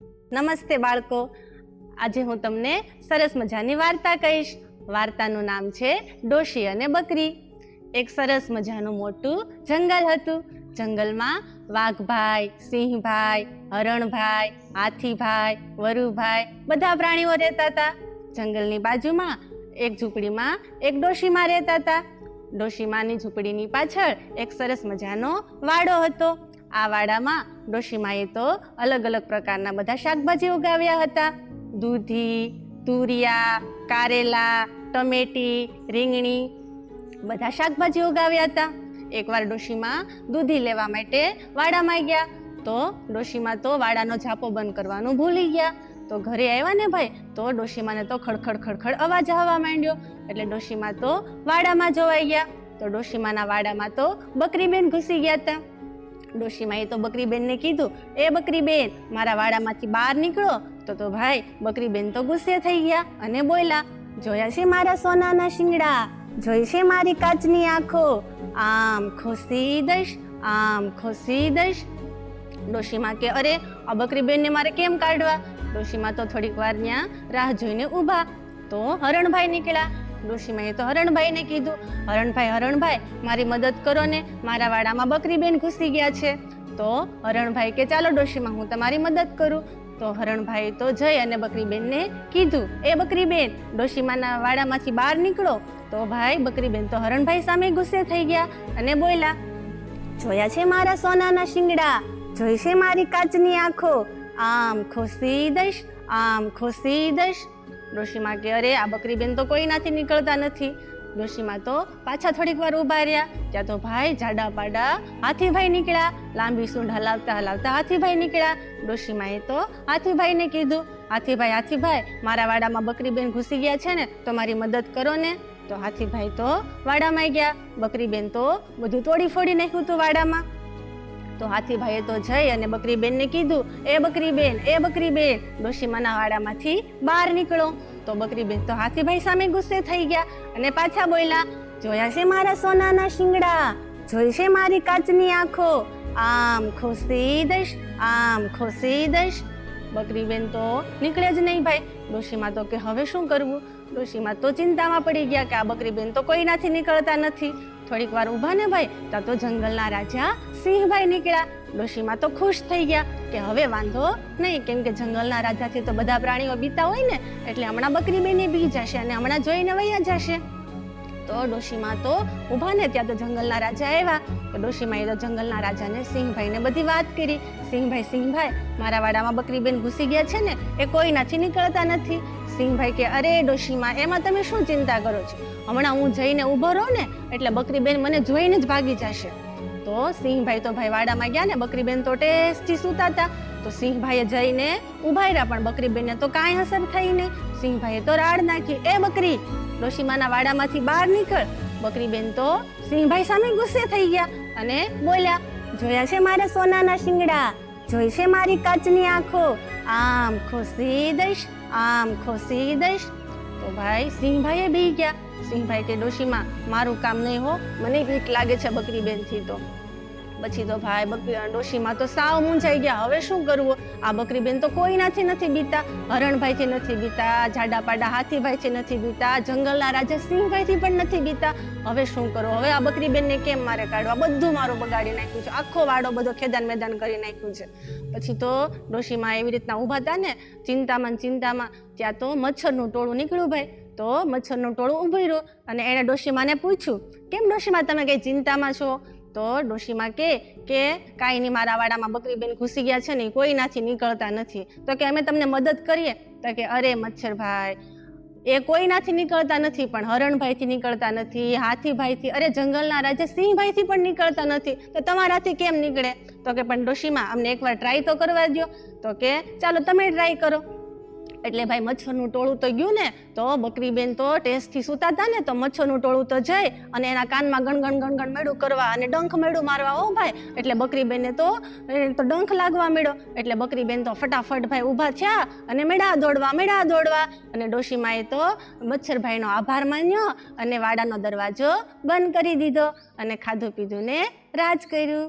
નમસ્તે બાળકો, આજે હું તમને સરસ મજાની વાર્તા કહીશ. વાર્તાનું નામ છે ડોશી અને બકરી. એક સરસ મજાનું મોટું જંગલ હતું. જંગલમાં વાઘભાઈ, સિંહભાઈ, હરણભાઈ, હાથીભાઈ, વરુભાઈ બધા પ્રાણીઓ રહેતા હતા. જંગલની બાજુમાં એક ઝૂંપડીમાં એક ડોશીમા રહેતા હતા. ડોશીમાની ઝૂંપડીની પાછળ એક સરસ મજાનો વાડો હતો. આ વાડામાં ડોશીમાએ તો અલગ અલગ પ્રકારના બધા શાકભાજી ઉગાવ્યા હતા. દૂધી, તુરિયા, કારેલા, ટમેટી, રીંગણી બધા શાકભાજી ઉગાવ્યા હતા. એકવાર ડોશીમા દૂધી લેવા માટે વાડામાં ગયા તો ડોશીમા તો વાડાનો ઝાપો બંધ કરવાનું ભૂલી ગયા. તો ઘરે આવ્યા ને ભાઈ તો ડોશીમાને તો ખડખડ ખડખડ અવાજ આવવા માંડ્યો. એટલે ડોશીમા તો વાડામાં જોવાઈ ગયા. તો ડોશીમાના વાડામાં તો બકરીબેન ઘૂસી ગયા હતા. ડોશીમાએ તો બકરીબેનને કીધું, એ બકરીબેન મારા વાડામાંથી બહાર નીકળો. તો ભાઈ બકરીબેન તો ગુસ્સે થઈ ગયા અને બોલ્યા, જોયા છે મારા સોનાના શિંગડા, જોઈ છે મારી કાચની આંખો, આમ ખોસી દઈશ, આમ ખોસી દઈશ. ડોશીમા કે અરે આ બકરીબેનને મારે કેમ કાઢવા? ડોશીમા તો થોડીક વાર ત્યાં રાહ જોઈને ઊભા. તો હરણભાઈ નીકળ્યા. ડોશીમાએ તો હરણભાઈને કીધું, હરણભાઈ મારી મદદ કરો ને, મારા વાડામાં બકરીબેન ઘૂસી ગયા છે. તો હરણભાઈ કે ચાલો ડોશીમા હું તમારી મદદ કરું. તો હરણભાઈ તો જઈ અને બકરીબેનને કીધું, એ બકરીબેન ડોશીમાના વાડામાંથી બહાર નીકળો. તો ભાઈ બકરીબેન તો હરણભાઈ સામે ગુસ્સે થઈ ગયા અને બોલ્યા, જોયા છે મારા સોનાના શિંગડા, જોઈ છે મારી કાચની આંખો, આમ ખોસી દઈશ, આમ ખોસી દઈશ. ડોશીમા કે અરે આ બકરીબેન તો કોઈનાથી નીકળતા નથી. ડોશીમા તો પાછા થોડીક વાર ઊભા રહ્યા. ત્યાં તો ભાઈ જાડા પાડા હાથીભાઈ નીકળ્યા. લાંબી સૂંઢ હલાવતા હલાવતા હાથીભાઈ નીકળ્યા. ડોશીમાએ તો હાથીભાઈને કીધું, હાથીભાઈ મારા વાડામાં બકરીબેન ઘૂસી ગયા છે ને, તો મારી મદદ કરો ને. તો હાથીભાઈ તો વાડામાં ગયા. બકરીબેન તો બધું તોડી ફોડી નાખ્યું હતું વાડામાં. તો હાથીભાઈએ તો જઈ અને બકરીબેનને કીધું, એ બકરીબેન ડોશીમાના વાડામાંથી બહાર નીકળો. તો બકરીબેન તો હાથીભાઈ સામે ગુસ્સે થઈ ગયા અને પાછા બોલ્યા, જોયા છે મારા સોનાના શિંગડા, જોઈ છે મારી કાચની આંખો, આમ ખોસી દઈશ, આમ ખોસી દઈશ. બકરીબેન તો નીકળે જ નહીં ભાઈ. ડોશીમા તો કે હવે શું કરવું? ડોશીમા તો ચિંતામાં પડી ગયા કે આ બકરીબેન તો કોઈનાથી નીકળતા નથી. થોડીક વાર ઊભા ને ભાઈ ત્યાં તો જંગલના રાજા સિંહભાઈ નીકળ્યા. ડોશીમા તો ખુશ થઈ ગયા કે હવે વાંધો નહીં, કેમ કે જંગલના રાજાથી તો બધા પ્રાણીઓ બીતા હોય ને, એટલે હમણાં બકરીબેને બી જશે અને હમણાં જોઈને વયા જશે. તો ડોશીમા તો ઊભા ને ત્યાં તો જંગલના રાજા આવ્યા. તો ડોશીમાએ તો જંગલના રાજાને સિંહભાઈને બધી વાત કરી. સિંહભાઈ મારા વાડામાં બકરીબેન ઘૂસી ગયા છે ને, એ કોઈનાથી નીકળતા નથી. સિંહભાઈ કે અરે ડોશીમા એમાં તમે શું ચિંતા કરો છો? હમણાં હું જઈને ઊભો રહું ને એટલે બકરીબેન મને જોઈને જ ભાગી જશે. તો સિંહભાઈ તો ભાઈ વાડામાં ગયા ને, બકરીબેન તો ટેસ્ટથી સૂતા હતા. તો સિંહભાઈએ જઈને ઊભા રહ્યા પણ બકરીબેનને તો કાંઈ અસર થઈ નહીં. સિંહભાઈએ તો રાડ નાખી, એ બકરી ડોશીમાના વાડામાંથી બહાર નીકળ. બકરીબેન તો સિંહભાઈ સામે ગુસ્સે થઈ ગયા અને બોલ્યા, જોયા છે મારા સોનાના શિંગડા, જોઈ છે મારી કાચની આંખો, આમ ખોસી દઈશ, આમ ખોસી દઈશ. તો ભાઈ સિંહભાઈએ બી ગયા. સિંહભાઈ કે ડોશીમા મારું કામ નહીં હો, મને બીક લાગે છે બકરીબેનથી. તો પછી તો ભાઈ ડોશીમા તો સાવ મૂંઝાઈ ગયા, હવે શું કરવું? આ બકરીબેન તો કોઈનાથી નથી બીતા, હરણભાઈથી નથી બીતા, જાડા પાડા હાથીભાઈથી નથી બીતા, જંગલના રાજા સિંહભાઈથી પણ નથી બીતા. હવે શું કરું? હવે આ બકરીબેનને કેમ મારે કાઢવા? બધું મારું બગાડી નાખ્યું છે, આખો વાડો બધો ખેદાન મેદાન કરી નાખ્યું છે. પછી તો ડોશીમા એવી રીતના ઊભા હતા ને ચિંતામાં ત્યાં તો મચ્છરનું ટોળું નીકળ્યું ભાઈ. તો મચ્છરનું ટોળું ઊભું રહ્યું અને એણે ડોશીમાને પૂછ્યું, કેમ ડોશીમા તમે કઈ ચિંતામાં છો? તો ડોશીમા કે કાંઈ નહીં, મારા વાડામાં બકરીબેન ઘૂસી ગયા છે ને, કોઈનાથી નીકળતા નથી. તો કે અમે તમને મદદ કરીએ? તો કે અરે મચ્છરભાઈ એ કોઈનાથી નીકળતા નથી, પણ હરણભાઈથી નીકળતા નથી, હાથીભાઈથી, અરે જંગલના રાજા સિંહભાઈથી પણ નીકળતા નથી. તો તમારાથી કેમ નીકળે? તો કે પણ ડોશીમા અમને એકવાર ટ્રાય તો કરવા દો. તો કે ચાલો તમે ટ્રાય કરો. એટલે ભાઈ મચ્છરનું ટોળું તો ગયું ને. તો બકરીબેન તો ટેસ્ટથી સૂતા હતા ને, તો મચ્છરનું ટોળું તો જઈ અને એના કાનમાં ગણગણ મેળું કરવા અને ડંખ મેળું મારવા. હો ભાઈ એટલે બકરીબેનને તો ડંખ લાગવા મળ્યો. એટલે બકરીબેન તો ફટાફટ ભાઈ ઊભા થયા અને મેળા દોડવા. અને ડોશીમાએ તો મચ્છરભાઈનો આભાર માન્યો અને વાડાનો દરવાજો બંધ કરી દીધો અને ખાધું પીધું ને રાજ કર્યું.